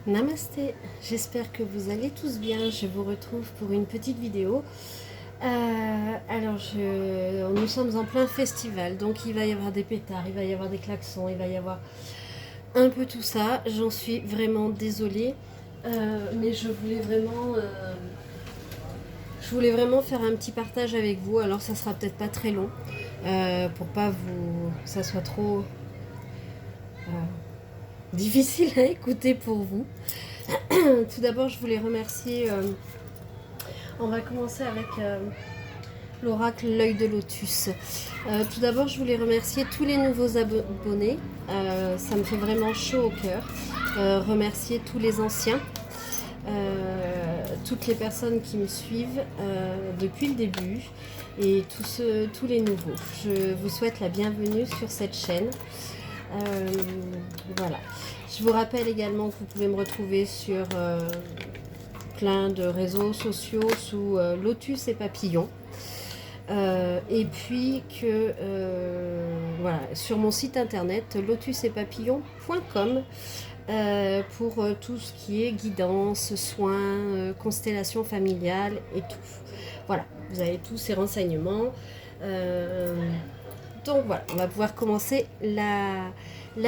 Namasté, j'espère que vous allez tous bien. Je vous retrouve pour une petite vidéo. Nous sommes en plein festival, donc il va y avoir des pétards, il va y avoir des klaxons, il va y avoir un peu tout ça. J'en suis vraiment désolée, mais je voulais vraiment faire un petit partage avec vous. Alors ça sera peut-être pas très long, pour pas que ça soit trop difficile à écouter pour vous. Tout d'abord, je voulais remercier. On va commencer avec l'oracle L'œil de Lotus. Tout d'abord, je voulais remercier tous les nouveaux abonnés. Ça me fait vraiment chaud au cœur. Remercier tous les anciens, toutes les personnes qui me suivent depuis le début et tous les nouveaux. Je vous souhaite la bienvenue sur cette chaîne. Voilà. Je vous rappelle également que vous pouvez me retrouver sur plein de réseaux sociaux sous Lotus et Papillon. Et puis que voilà, sur mon site internet lotusetpapillon.com pour tout ce qui est guidance, soins, constellation familiale et tout. Voilà, vous avez tous ces renseignements. Donc voilà, on va pouvoir commencer la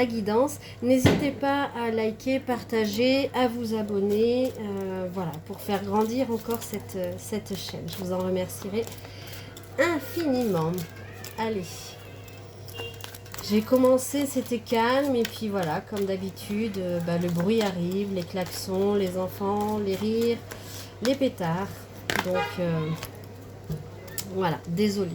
guidance. N'hésitez pas à liker, partager, à vous abonner, voilà, pour faire grandir encore cette chaîne. Je vous en remercierai infiniment. Allez, j'ai commencé, c'était calme, et puis voilà, comme d'habitude, le bruit arrive, les klaxons, les enfants, les rires, les pétards. Donc voilà, désolée.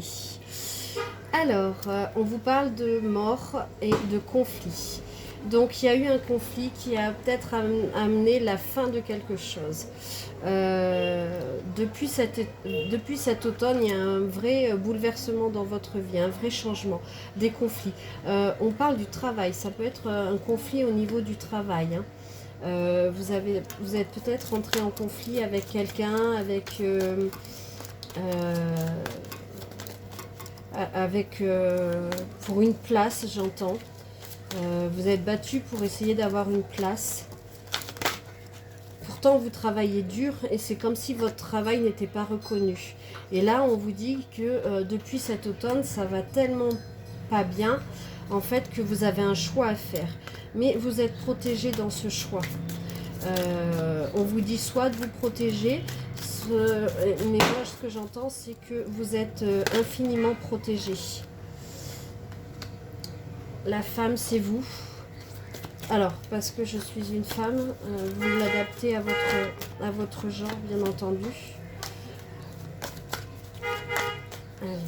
Alors, on vous parle de mort et de conflit. Donc, il y a eu un conflit qui a peut-être amené la fin de quelque chose. Depuis cet automne, il y a un vrai bouleversement dans votre vie, un vrai changement, des conflits. On parle du travail, ça peut être un conflit au niveau du travail. Hein. Vous êtes peut-être entré en conflit avec quelqu'un, pour une place, j'entends. Vous êtes battu pour essayer d'avoir une place. Pourtant, vous travaillez dur et c'est comme si votre travail n'était pas reconnu. Et là, on vous dit que depuis cet automne, ça va tellement pas bien, en fait, que vous avez un choix à faire. Mais vous êtes protégé dans ce choix. On vous dit soit de vous protéger, mais moi ce que j'entends c'est que vous êtes infiniment protégé. La femme c'est vous. Alors parce que je suis une femme, vous l'adaptez à votre genre bien entendu. Allez.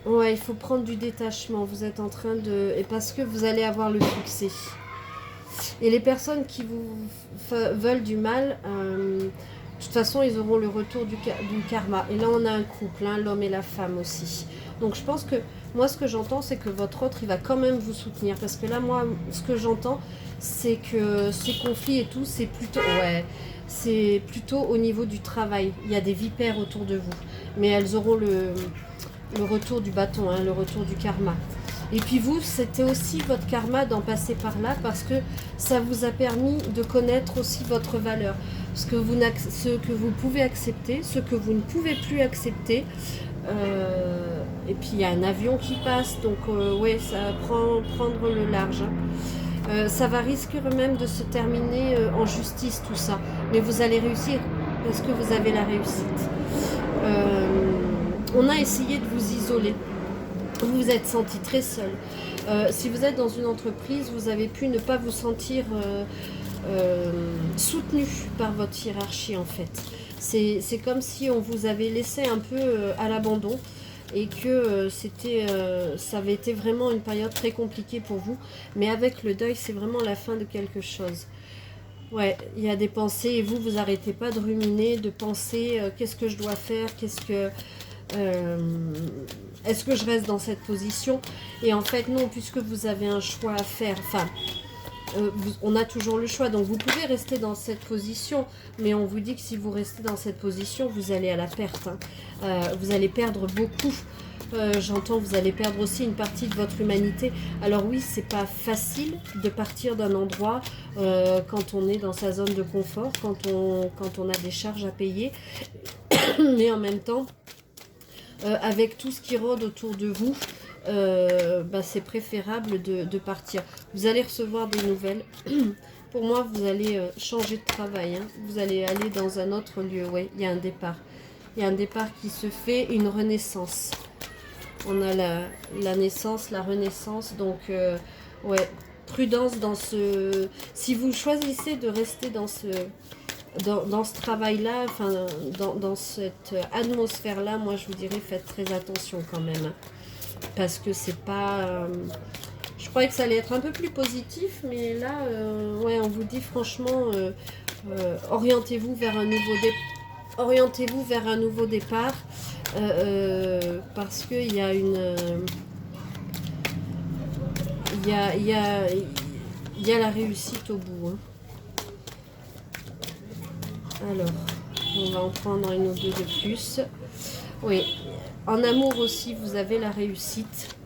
Ouais, il faut prendre du détachement. Vous êtes en train de... Et parce que vous allez avoir le succès. Et les personnes qui vous veulent du mal, de toute façon, ils auront le retour du karma. Et là, on a un couple, hein, l'homme et la femme aussi. Donc, je pense que, moi, ce que j'entends, c'est que votre autre, il va quand même vous soutenir. Parce que là, moi, ce que j'entends, c'est que ces conflits et tout, c'est plutôt... Ouais, c'est plutôt au niveau du travail. Il y a des vipères autour de vous. Mais elles auront le retour du bâton, hein, le retour du karma. Et puis vous, c'était aussi votre karma d'en passer par là parce que ça vous a permis de connaître aussi votre valeur. Ce que vous pouvez accepter, ce que vous ne pouvez plus accepter. Et puis il y a un avion qui passe, donc ouais, ça va prendre le large. Hein. Ça va risquer même de se terminer en justice tout ça. Mais vous allez réussir parce que vous avez la réussite. On a essayé de vous isoler. Vous vous êtes senti très seul. Si vous êtes dans une entreprise, vous avez pu ne pas vous sentir soutenu par votre hiérarchie en fait. C'est comme si on vous avait laissé un peu à l'abandon et que ça avait été vraiment une période très compliquée pour vous. Mais avec le deuil, c'est vraiment la fin de quelque chose. Ouais, il y a des pensées et vous arrêtez pas de ruminer, de penser qu'est-ce que je dois faire, est-ce que je reste dans cette position? Et en fait non, puisque vous avez un choix à faire, enfin on a toujours le choix, donc vous pouvez rester dans cette position, mais on vous dit que si vous restez dans cette position, vous allez à la perte, hein. Vous allez perdre beaucoup J'entends vous allez perdre aussi une partie de votre humanité. Alors oui, c'est pas facile de partir d'un endroit quand on est dans sa zone de confort, quand on a des charges à payer. Mais en même temps, avec tout ce qui rôde autour de vous, c'est préférable de partir. Vous allez recevoir des nouvelles. Pour moi, vous allez changer de travail. Hein. Vous allez aller dans un autre lieu. Oui, il y a un départ. Il y a un départ qui se fait, une renaissance. On a la naissance, la renaissance. Donc, ouais, prudence dans ce... Si vous choisissez de rester dans ce travail-là, enfin, dans cette atmosphère-là, moi, je vous dirais, faites très attention quand même. Parce que c'est pas... je croyais que ça allait être un peu plus positif, mais là, ouais, on vous dit franchement, orientez-vous vers un nouveau départ. Parce qu'il y a une... il y a la réussite au bout. Hein. Alors, on va en prendre une ou deux de plus. Oui, en amour aussi, vous avez la réussite.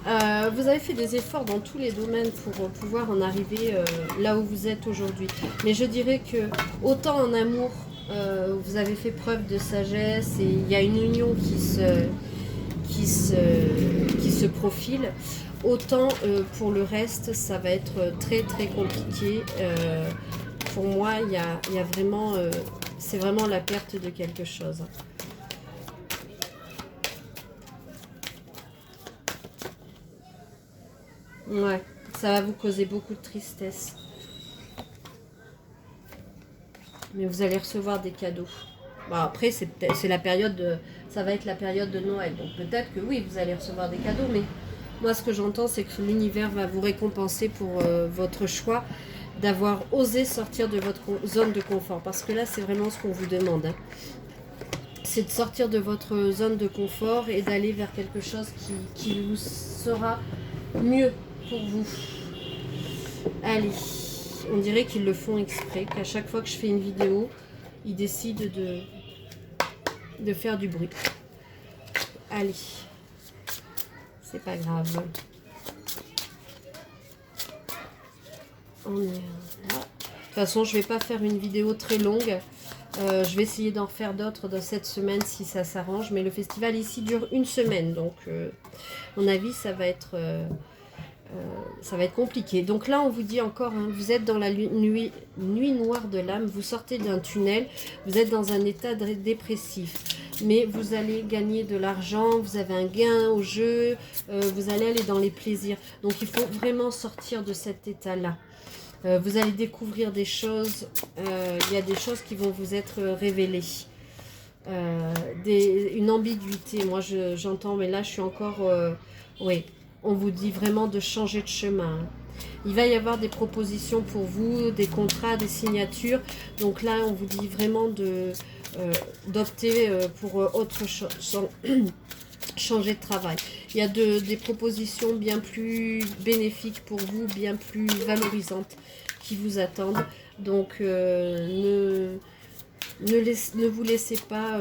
Vous avez fait des efforts dans tous les domaines pour pouvoir en arriver là où vous êtes aujourd'hui. Mais je dirais que autant en amour, vous avez fait preuve de sagesse et il y a une union qui se profile. Autant pour le reste, ça va être très très compliqué. Pour moi, il y a vraiment... c'est vraiment la perte de quelque chose. Ouais, ça va vous causer beaucoup de tristesse. Mais vous allez recevoir des cadeaux. Bon, après, c'est la période de... Ça va être la période de Noël. Donc peut-être que oui, vous allez recevoir des cadeaux. Mais moi, ce que j'entends, c'est que l'univers va vous récompenser pour votre choix d'avoir osé sortir de votre zone de confort. Parce que là, c'est vraiment ce qu'on vous demande. Hein. C'est de sortir de votre zone de confort et d'aller vers quelque chose qui vous sera mieux pour vous. Allez, on dirait qu'ils le font exprès, qu'à chaque fois que je fais une vidéo, ils décident de faire du bruit. Allez, c'est pas grave. On est là. De toute façon, je vais pas faire une vidéo très longue. Je vais essayer d'en faire d'autres dans cette semaine si ça s'arrange. Mais le festival ici dure une semaine. Donc, à mon avis, ça va être compliqué. Donc là, on vous dit encore, hein, vous êtes dans la nuit noire de l'âme. Vous sortez d'un tunnel. Vous êtes dans un état dépressif. Mais vous allez gagner de l'argent. Vous avez un gain au jeu. Vous allez aller dans les plaisirs. Donc, il faut vraiment sortir de cet état-là. Vous allez découvrir des choses, il y a des choses qui vont vous être révélées. Une ambiguïté, moi j'entends, mais là je suis encore... oui, on vous dit vraiment de changer de chemin. Il va y avoir des propositions pour vous, des contrats, des signatures. Donc là, on vous dit vraiment d'opter pour autre chose. Changer de travail. Il y a des propositions bien plus bénéfiques pour vous, bien plus valorisantes qui vous attendent. Donc, ne vous laissez pas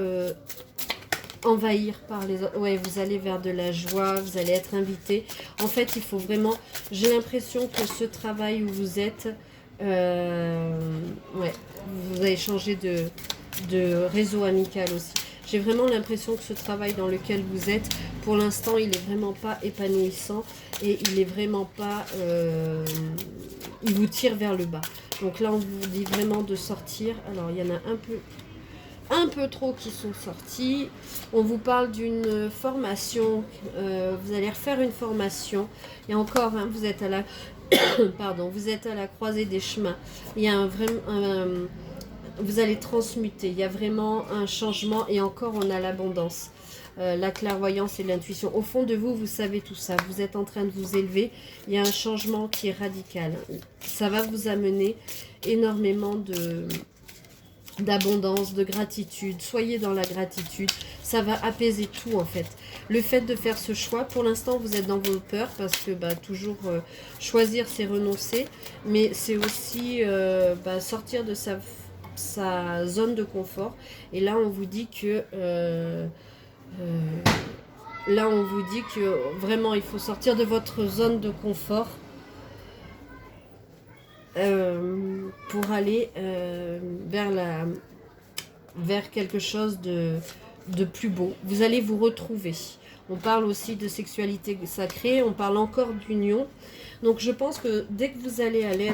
envahir par les autres. Ouais, vous allez vers de la joie, vous allez être invité. En fait, il faut vraiment... J'ai l'impression que ce travail où vous êtes, ouais, vous allez changer de réseau amical aussi. J'ai vraiment l'impression que ce travail dans lequel vous êtes, pour l'instant, il n'est vraiment pas épanouissant et il n'est vraiment pas... il vous tire vers le bas. Donc là, on vous dit vraiment de sortir. Alors, il y en a un peu trop qui sont sortis. On vous parle d'une formation. Vous allez refaire une formation. Et encore, hein, vous êtes à la... Pardon, vous êtes à la croisée des chemins. Il y a vous allez transmuter. Il y a vraiment un changement et encore on a l'abondance, la clairvoyance et l'intuition. Au fond de vous, vous savez tout ça. Vous êtes en train de vous élever. Il y a un changement qui est radical. Ça va vous amener énormément d'abondance, de gratitude. Soyez dans la gratitude. Ça va apaiser tout en fait. Le fait de faire ce choix, pour l'instant vous êtes dans vos peurs parce que toujours choisir c'est renoncer. Mais c'est aussi sortir de sa zone de confort. Et là on vous dit que Là, on vous dit que vraiment, il faut sortir de votre zone de confort pour aller vers quelque chose de plus beau. Vous allez vous retrouver. On parle aussi de sexualité sacrée, on parle encore d'union. Donc je pense que dès que vous allez aller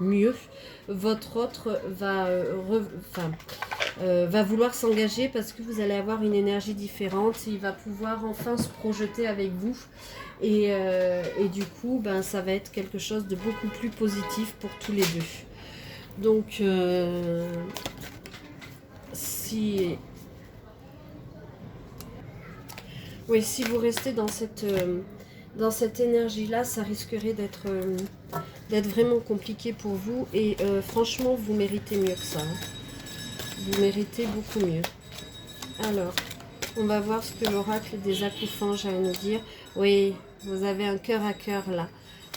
mieux, votre autre va vouloir s'engager parce que vous allez avoir une énergie différente. Il va pouvoir enfin se projeter avec vous. Et du coup, ça va être quelque chose de beaucoup plus positif pour tous les deux. Donc, si vous restez dans cette énergie-là, ça risquerait d'être vraiment compliqué pour vous. Et franchement, vous méritez mieux que ça. Vous méritez beaucoup mieux. Alors, on va voir ce que l'oracle des accouphanges a à nous dire. Oui, vous avez un cœur à cœur là.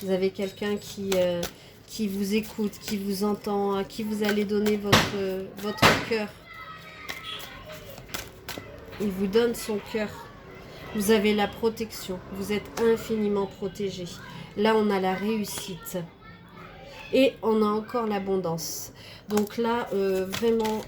Vous avez quelqu'un qui vous écoute, qui vous entend, à qui vous allez donner votre cœur. Il vous donne son cœur. Vous avez la protection. Vous êtes infiniment protégé. Là, on a la réussite. Et on a encore l'abondance. Donc là, vraiment,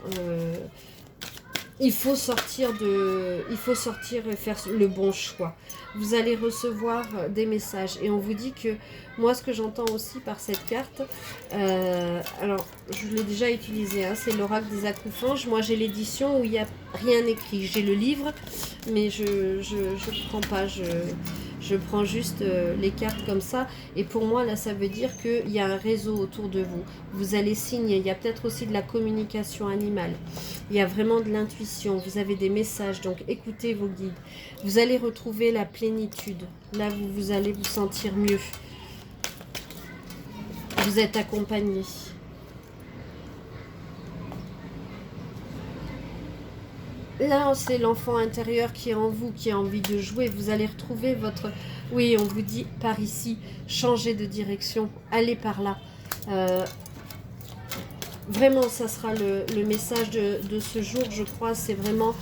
il faut sortir et faire le bon choix. Vous allez recevoir des messages. Et on vous dit que, moi, ce que j'entends aussi par cette carte, alors, je l'ai déjà utilisé, hein, c'est l'oracle des accouphanges. Moi, j'ai l'édition où il n'y a rien écrit. J'ai le livre, mais je ne prends pas, je prends juste les cartes comme ça. Et pour moi, là, ça veut dire qu'il y a un réseau autour de vous. Vous allez signer. Il y a peut-être aussi de la communication animale. Il y a vraiment de l'intuition. Vous avez des messages. Donc, écoutez vos guides. Vous allez retrouver la plénitude. Là, vous allez vous sentir mieux. Vous êtes accompagné. Là, c'est l'enfant intérieur qui est en vous, qui a envie de jouer. Vous allez retrouver votre... Oui, on vous dit par ici, changez de direction, allez par là. Vraiment, ça sera le message de ce jour, je crois, c'est vraiment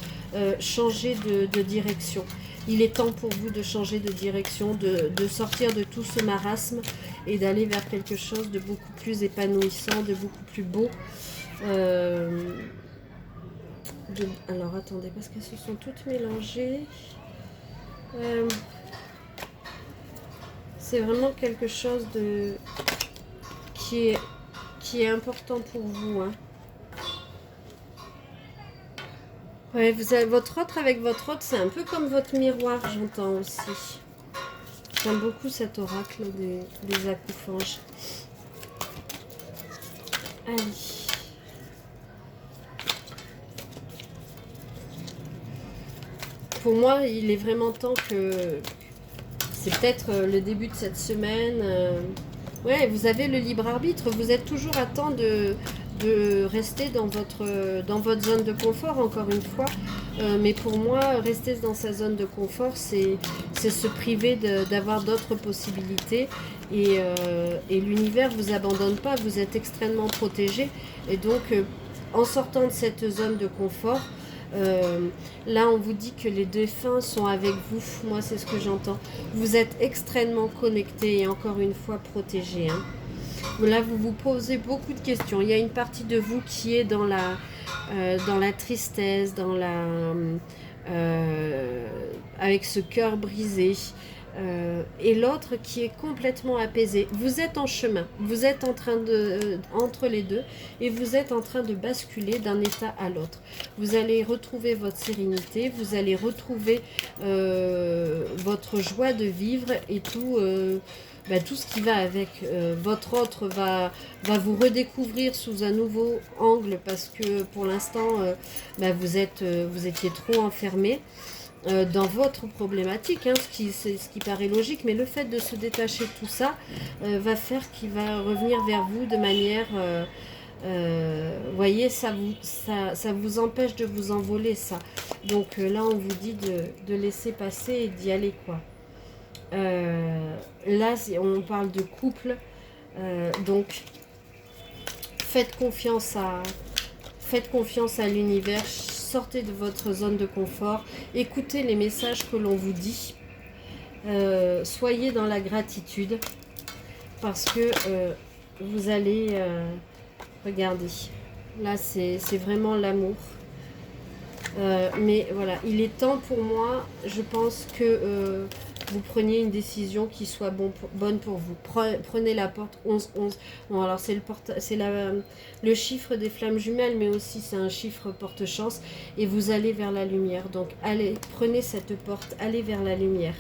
changer de direction. Il est temps pour vous de changer de direction, de sortir de tout ce marasme et d'aller vers quelque chose de beaucoup plus épanouissant, de beaucoup plus beau. Alors attendez, parce qu'elles se sont toutes mélangées. C'est vraiment quelque chose qui est important pour vous. Hein. Ouais, vous avez votre autre avec votre autre, c'est un peu comme votre miroir, j'entends aussi. J'aime beaucoup cet oracle des accouphanges. Allez. Pour moi, il est vraiment temps que... C'est peut-être le début de cette semaine. Ouais, vous avez le libre arbitre. Vous êtes toujours à temps de rester dans votre zone de confort, encore une fois. Mais pour moi, rester dans sa zone de confort, c'est se priver d'avoir d'autres possibilités. Et l'univers ne vous abandonne pas. Vous êtes extrêmement protégé. Et donc, en sortant de cette zone de confort, là, on vous dit que les défunts sont avec vous. Moi, c'est ce que j'entends. Vous êtes extrêmement connectés et encore une fois protégés. Hein. Là, vous vous posez beaucoup de questions. Il y a une partie de vous qui est dans la tristesse, avec ce cœur brisé. Et l'autre qui est complètement apaisé. Vous êtes en chemin, vous êtes en train entre les deux et vous êtes en train de basculer d'un état à l'autre. Vous allez retrouver votre sérénité, vous allez retrouver votre joie de vivre et tout ce qui va avec. Votre autre va vous redécouvrir sous un nouveau angle parce que pour l'instant vous étiez trop enfermé dans votre problématique, hein, ce qui paraît logique, mais le fait de se détacher de tout ça va faire qu'il va revenir vers vous de manière, voyez, ça vous empêche de vous envoler, ça. Donc là, on vous dit de laisser passer et d'y aller, quoi. Là, on parle de couple, donc faites confiance à l'univers. sortez de votre zone de confort, écoutez les messages que l'on vous dit, soyez dans la gratitude, parce que vous allez, regardez, là c'est vraiment l'amour. Mais voilà, il est temps pour moi, je pense que vous preniez une décision qui soit bonne pour vous. Prenez la porte 11-11. Bon, alors c'est le chiffre des flammes jumelles, mais aussi c'est un chiffre porte-chance. Et vous allez vers la lumière. Donc allez, prenez cette porte, allez vers la lumière.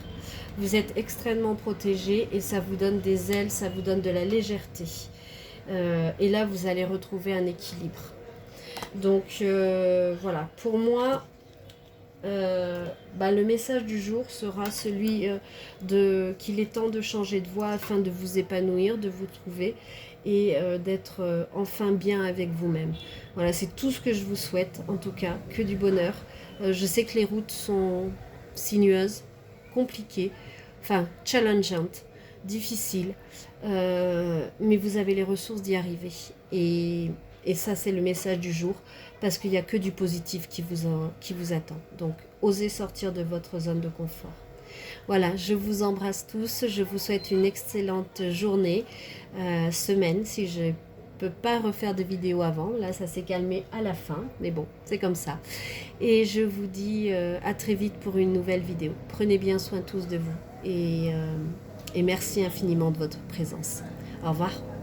Vous êtes extrêmement protégé et ça vous donne des ailes, ça vous donne de la légèreté. Et là, vous allez retrouver un équilibre. Donc voilà, pour moi, le message du jour sera celui qu'il est temps de changer de voie afin de vous épanouir, de vous trouver et d'être enfin bien avec vous-même. Voilà, c'est tout ce que je vous souhaite, en tout cas, que du bonheur. Je sais que les routes sont sinueuses, compliquées, enfin challengeantes, difficiles, mais vous avez les ressources d'y arriver. Et ça, c'est le message du jour, parce qu'il n'y a que du positif qui vous attend. Donc, osez sortir de votre zone de confort. Voilà, je vous embrasse tous. Je vous souhaite une excellente journée, semaine, si je ne peux pas refaire de vidéo avant. Là, ça s'est calmé à la fin, mais bon, c'est comme ça. Et je vous dis à très vite pour une nouvelle vidéo. Prenez bien soin tous de vous. Et merci infiniment de votre présence. Au revoir.